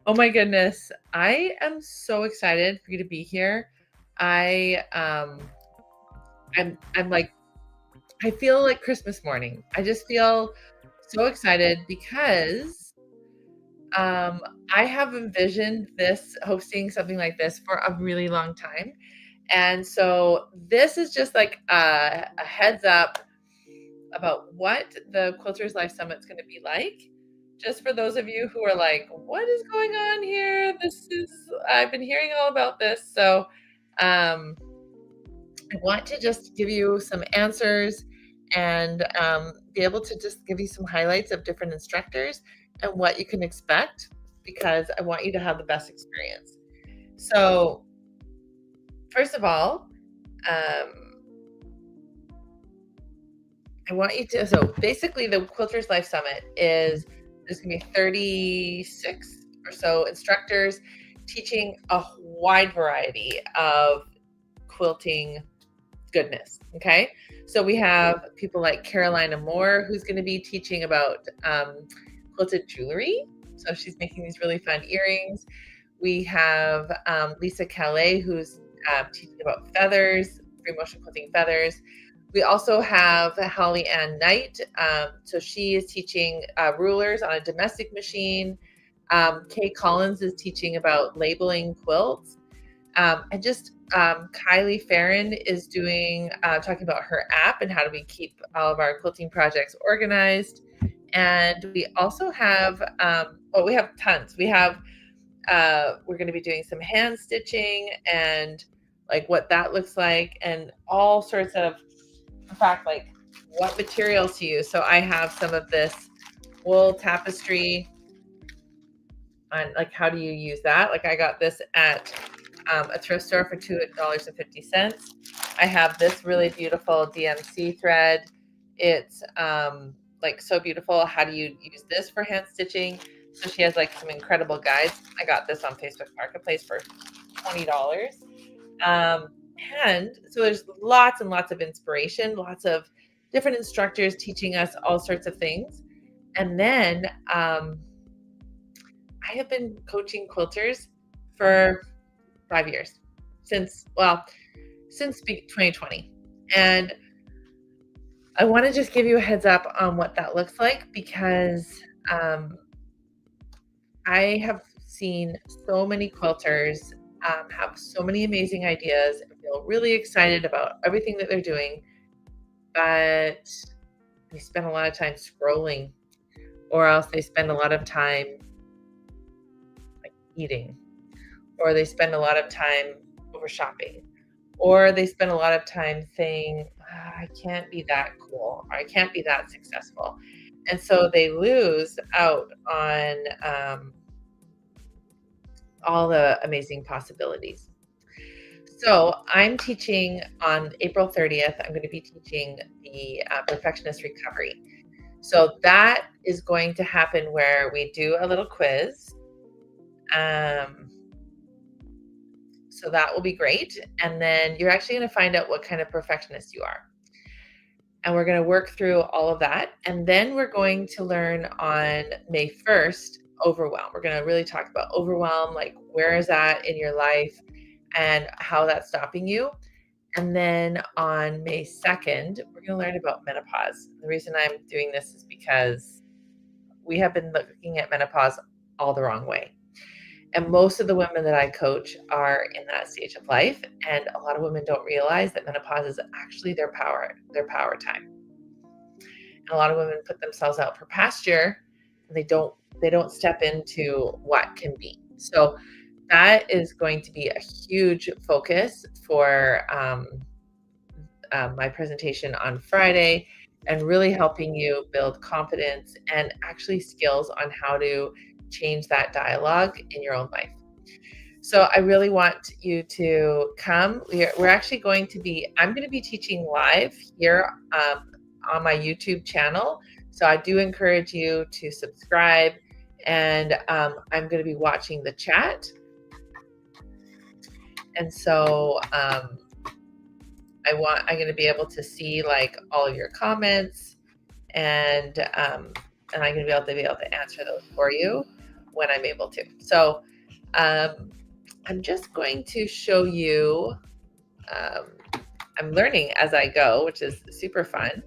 Oh my goodness. I am so excited for you to be here. I I'm like I feel like Christmas morning. I just feel so excited because um I have envisioned this hosting something like this for a really long time. And so this is just like a heads up about what the Quilters Life Summit is going to be like. Just for those of you who are like, what is going on here? I've been hearing all about this. So um, I want to just give you some answers and be able to just give you some highlights of different instructors and what you can expect because I want you to have the best experience. So, first of all, um, I want you to, so basically the Quilters Life Summit there's gonna be 36 or so instructors teaching a wide variety of quilting goodness, okay? So we have people like Carolina Moore, who's gonna be teaching about quilted jewelry. So she's making these really fun earrings. We have Lisa Calais, who's teaching about feathers, free motion quilting feathers. We also have Holly Ann Knight. So she is teaching rulers on a domestic machine. Kay Collins is teaching about labeling quilts. And just Kylie Farron is doing talking about her app and how do we keep all of our quilting projects organized. And we also have, we have tons. We're going to be doing some hand stitching and like what that looks like and all sorts of, in fact, like what materials to use. So I have some of this wool tapestry on like how do you use that. Like I got this at a thrift store for $2.50. I have this really beautiful DMC thread. It's like so beautiful. How do you use this for hand stitching? So she has like some incredible guides. I got this on Facebook Marketplace for $20. And so there's lots and lots of inspiration, lots of different instructors teaching us all sorts of things. And then I have been coaching quilters for 5 years since 2020. And I want to just give you a heads up on what that looks like because I have seen so many quilters have so many amazing ideas and feel really excited about everything that they're doing, but they spend a lot of time scrolling, or else they spend a lot of time like eating, or they spend a lot of time over shopping, or they spend a lot of time saying, I can't be that cool, or I can't be that successful. And so they lose out on all the amazing possibilities. So I'm teaching on April 30th. I'm going to be teaching the Perfectionist Recovery. So that is going to happen where we do a little quiz. So that will be great. And then you're actually going to find out what kind of perfectionist you are. And we're going to work through all of that. And then we're going to learn on May 1st, overwhelm. We're going to really talk about overwhelm, like where is that in your life and how that's stopping you. And then on May 2nd, we're going to learn about menopause. The reason I'm doing this is because we have been looking at menopause all the wrong way. And most of the women that I coach are in that stage of life. And a lot of women don't realize that menopause is actually their power time. And a lot of women put themselves out for pasture and they don't step into what can be. So that is going to be a huge focus for my presentation on Friday, and really helping you build confidence and actually skills on how to change that dialogue in your own life. So I really want you to come. We're actually going to be, I'm going to be teaching live here on my YouTube channel. So I do encourage you to subscribe, and I'm going to be watching the chat. And so I'm going to be able to see like all of your comments, and I'm going to be able to answer those for you. when I'm able to. So I'm just going to show you, I'm learning as I go, which is super fun.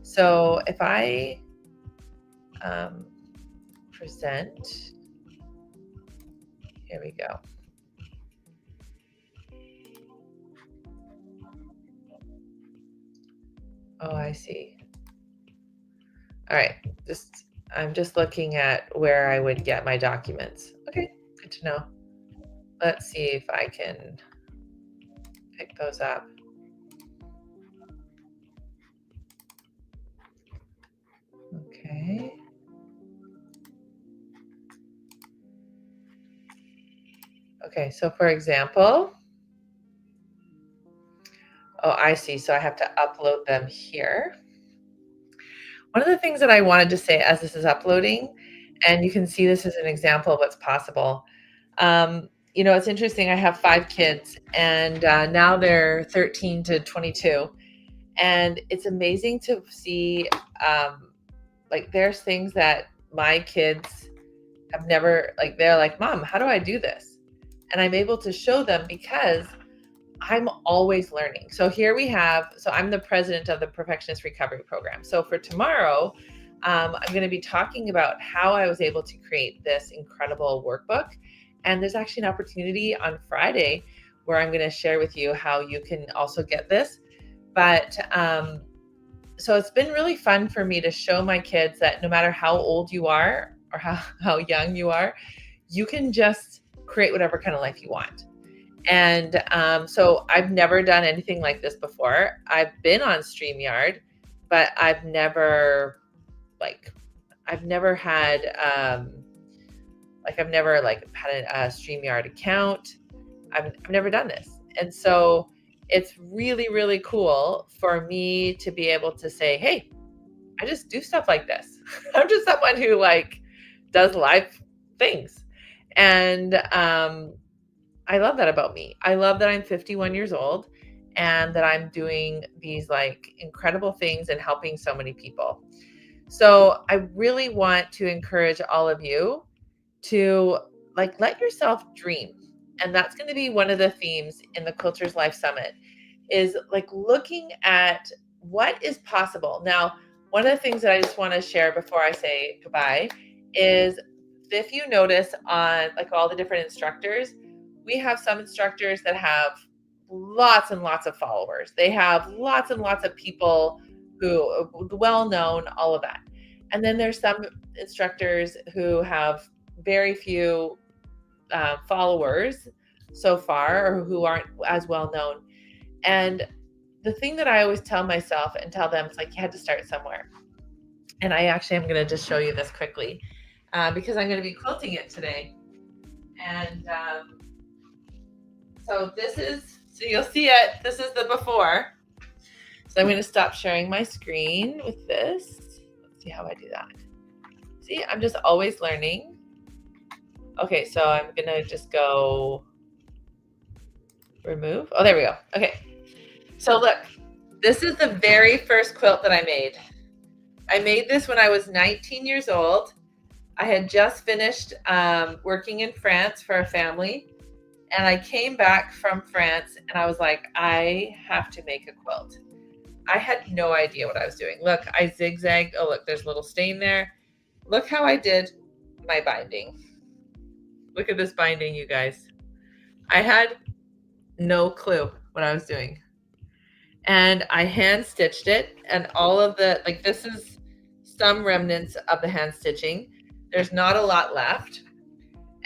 So if I present, here we go. Oh, I see. All right, I'm just looking at where I would get my documents. Okay, good to know. Let's see if I can pick those up. Okay. Okay, so for example, oh, I see. So I have to upload them here. One of the things that I wanted to say as this is uploading, and you can see this as an example of what's possible. It's interesting. I have 5 kids, and now they're 13 to 22. And it's amazing to see, like, there's things that my kids have never, like, they're like, Mom, how do I do this? And I'm able to show them because I'm always learning. So here we have, so I'm the president of the Perfectionist Recovery Program. So for tomorrow, I'm going to be talking about how I was able to create this incredible workbook. And there's actually an opportunity on Friday where I'm going to share with you how you can also get this. But so it's been really fun for me to show my kids that no matter how old you are or how young you are, you can just create whatever kind of life you want. And so I've never done anything like this before. I've been on StreamYard, but I've never had a StreamYard account. I've never done this. And so it's really, really cool for me to be able to say, hey, I just do stuff like this. I'm just someone who does live things. And I love that about me. I love that I'm 51 years old and that I'm doing these incredible things and helping so many people. So I really want to encourage all of you to let yourself dream. And that's going to be one of the themes in the Quilters Life Summit, is looking at what is possible. Now, one of the things that I just want to share before I say goodbye is, if you notice on all the different instructors, we have some instructors that have lots and lots of followers. They have lots and lots of people who well known, all of that. And then there's some instructors who have very few followers so far, or who aren't as well known. And the thing that I always tell myself and tell them is you had to start somewhere. And I actually am going to just show you this quickly because I'm going to be quilting it today. And so you'll see it. This is the before. So I'm going to stop sharing my screen with this. Let's see how I do that. See, I'm just always learning. Okay, so I'm going to just go remove. Oh, there we go. Okay. So look, this is the very first quilt that I made. I made this when I was 19 years old. I had just finished working in France for a family. And I came back from France and I was like, I have to make a quilt. I had no idea what I was doing. Look, I zigzagged. Oh, look, there's a little stain there. Look how I did my binding. Look at this binding, you guys. I had no clue what I was doing. And I hand stitched it, and all of the, this is some remnants of the hand stitching. There's not a lot left.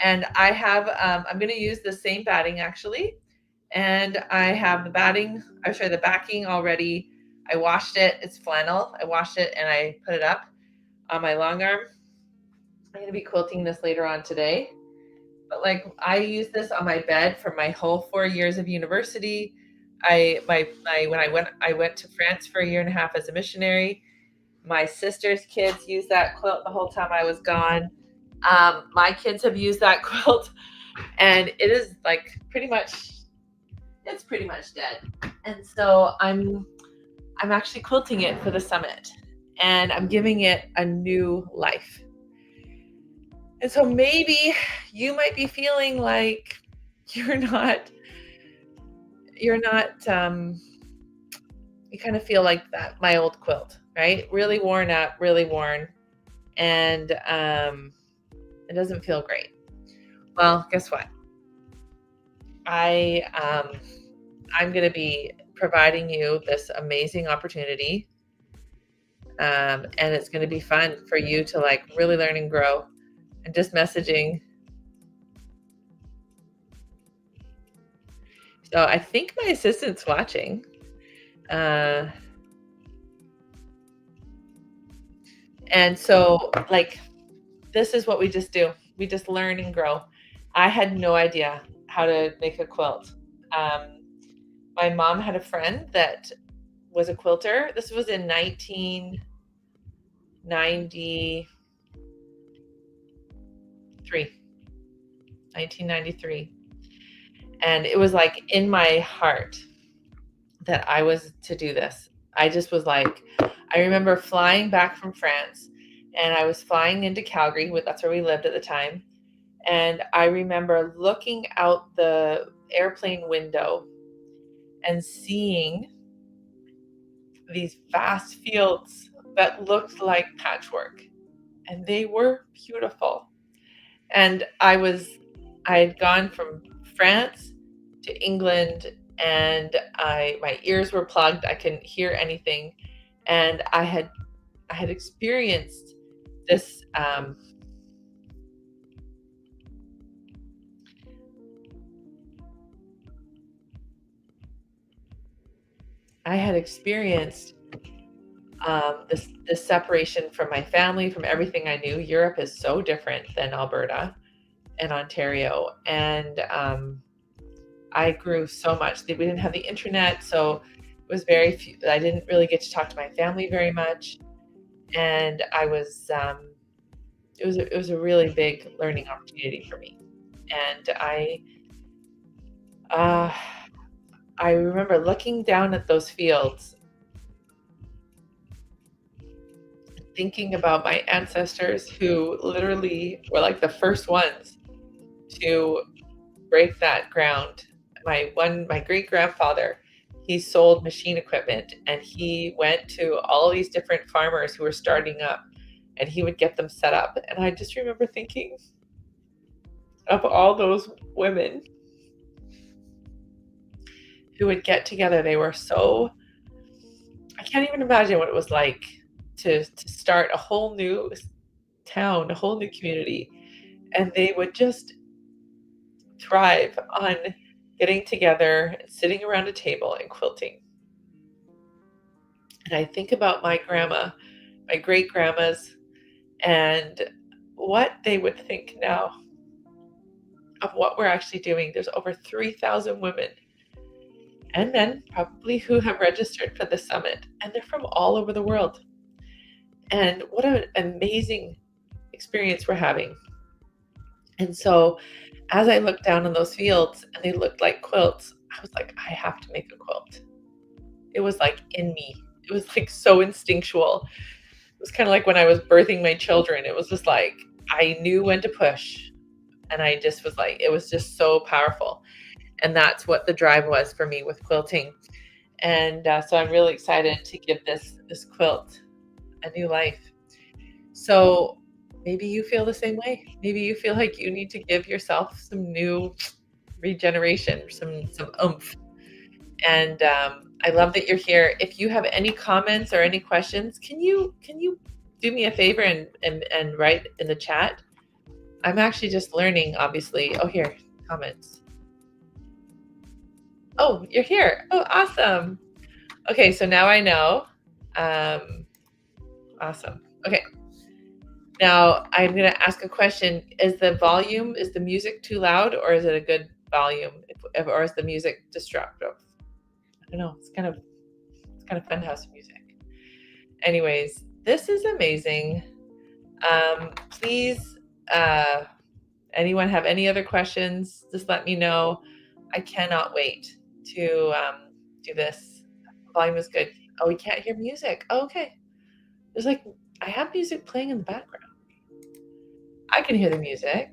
And I have, I'm going to use the same batting actually. And I have the backing already. I washed it. It's flannel. I washed it and I put it up on my long arm. I'm going to be quilting this later on today. But I use this on my bed for my whole 4 years of university. When I went to France for 1.5 years as a missionary. My sister's kids used that quilt the whole time I was gone. My kids have used that quilt, and it is pretty much dead. And so I'm actually quilting it for the summit, and I'm giving it a new life. And so maybe you might be feeling like you're not, you're not, you kind of feel like that, my old quilt, right? Really worn out, really worn. And it doesn't feel great. Well, guess what? I, I'm going to be providing you this amazing opportunity. And it's going to be fun for you to like really learn and grow, and just messaging. So I think my assistant's watching. Uh, and so like, this is what we just do. We just learn and grow. I had no idea how to make a quilt. Um, my mom had a friend that was a quilter. This was in 1993. 1993. And it was like in my heart that I was to do this. I just was like, I remember flying back from France, and I was flying into Calgary. That's where we lived at the time. And I remember looking out the airplane window and seeing these vast fields that looked like patchwork, and they were beautiful. And I had gone from France to England, and my ears were plugged. I couldn't hear anything. And I had experienced this, I had experienced this separation from my family, from everything I knew. Europe is so different than Alberta and Ontario, and I grew so much. We didn't have the internet, so it was very few. I didn't really get to talk to my family very much, and I was. It was a really big learning opportunity for me, and uh, I remember looking down at those fields, thinking about my ancestors who literally were like the first ones to break that ground. My great grandfather, he sold machine equipment, and he went to all these different farmers who were starting up, and he would get them set up. And I just remember thinking of all those women who would get together. They were so, I can't even imagine what it was like to start a whole new town, a whole new community, and they would just thrive on getting together and sitting around a table and quilting. And I think about my grandma, my great grandmas, and what they would think now of what we're actually doing. There's over 3,000 women and men probably who have registered for the summit, and they're from all over the world. And what an amazing experience we're having. And so as I looked down on those fields and they looked like quilts, I was like, I have to make a quilt. It was like in me. It was like so instinctual. It was kind of like when I was birthing my children. It was just like I knew when to push. And I just was like, it was just so powerful. And that's what the drive was for me with quilting. And so I'm really excited to give this quilt a new life. So maybe you feel the same way. Maybe you feel like you need to give yourself some new regeneration, some oomph. And I love that you're here. If you have any comments or any questions, can you do me a favor and write in the chat? I'm actually just learning, obviously. Oh, here, comments. Oh, you're here. Oh, awesome. Okay, so now I know. Awesome. Okay. Now I'm going to ask a question. Is the music too loud, or is it a good volume? Or is the music disruptive? I don't know. It's kind of funhouse music. Anyways, this is amazing. Please, anyone have any other questions? Just let me know. I cannot wait to do this. Volume is good. Oh, we can't hear music. Oh, okay. There's like, I have music playing in the background. I can hear the music.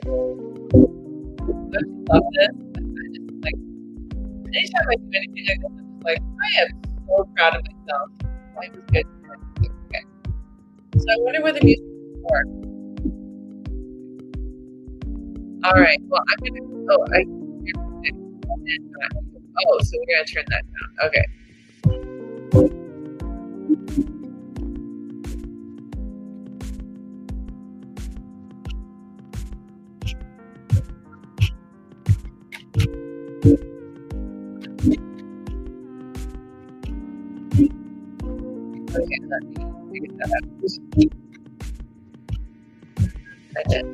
Don't you love this? I just like anytime I do anything like this, I'm just like, I am so proud of myself. Life is good. Okay. So I wonder where the music is for. All right. Well, I'm gonna. Oh, I can hear music. Oh, so we're gonna turn that down. Okay. Okay. Let me figure that out. I did.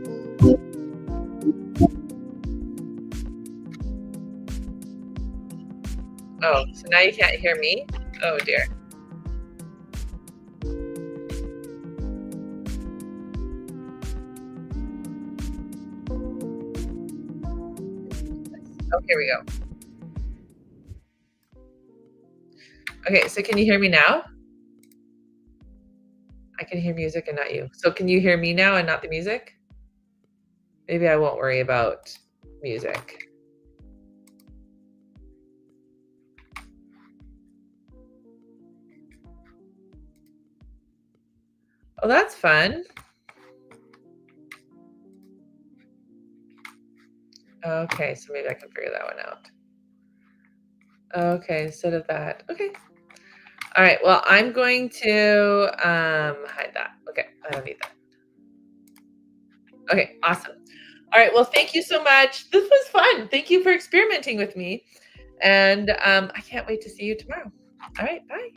Oh, so now you can't hear me? Oh dear. Oh, here we go. Okay, so can you hear me now? I can hear music and not you. So can you hear me now and not the music? Maybe I won't worry about music. Oh, that's fun. Okay, so maybe I can figure that one out. Okay, instead of that. Okay. All right, well, I'm going to hide that. Okay, I don't need that. Okay, awesome. All right, well, thank you so much. This was fun. Thank you for experimenting with me. And I can't wait to see you tomorrow. All right, bye.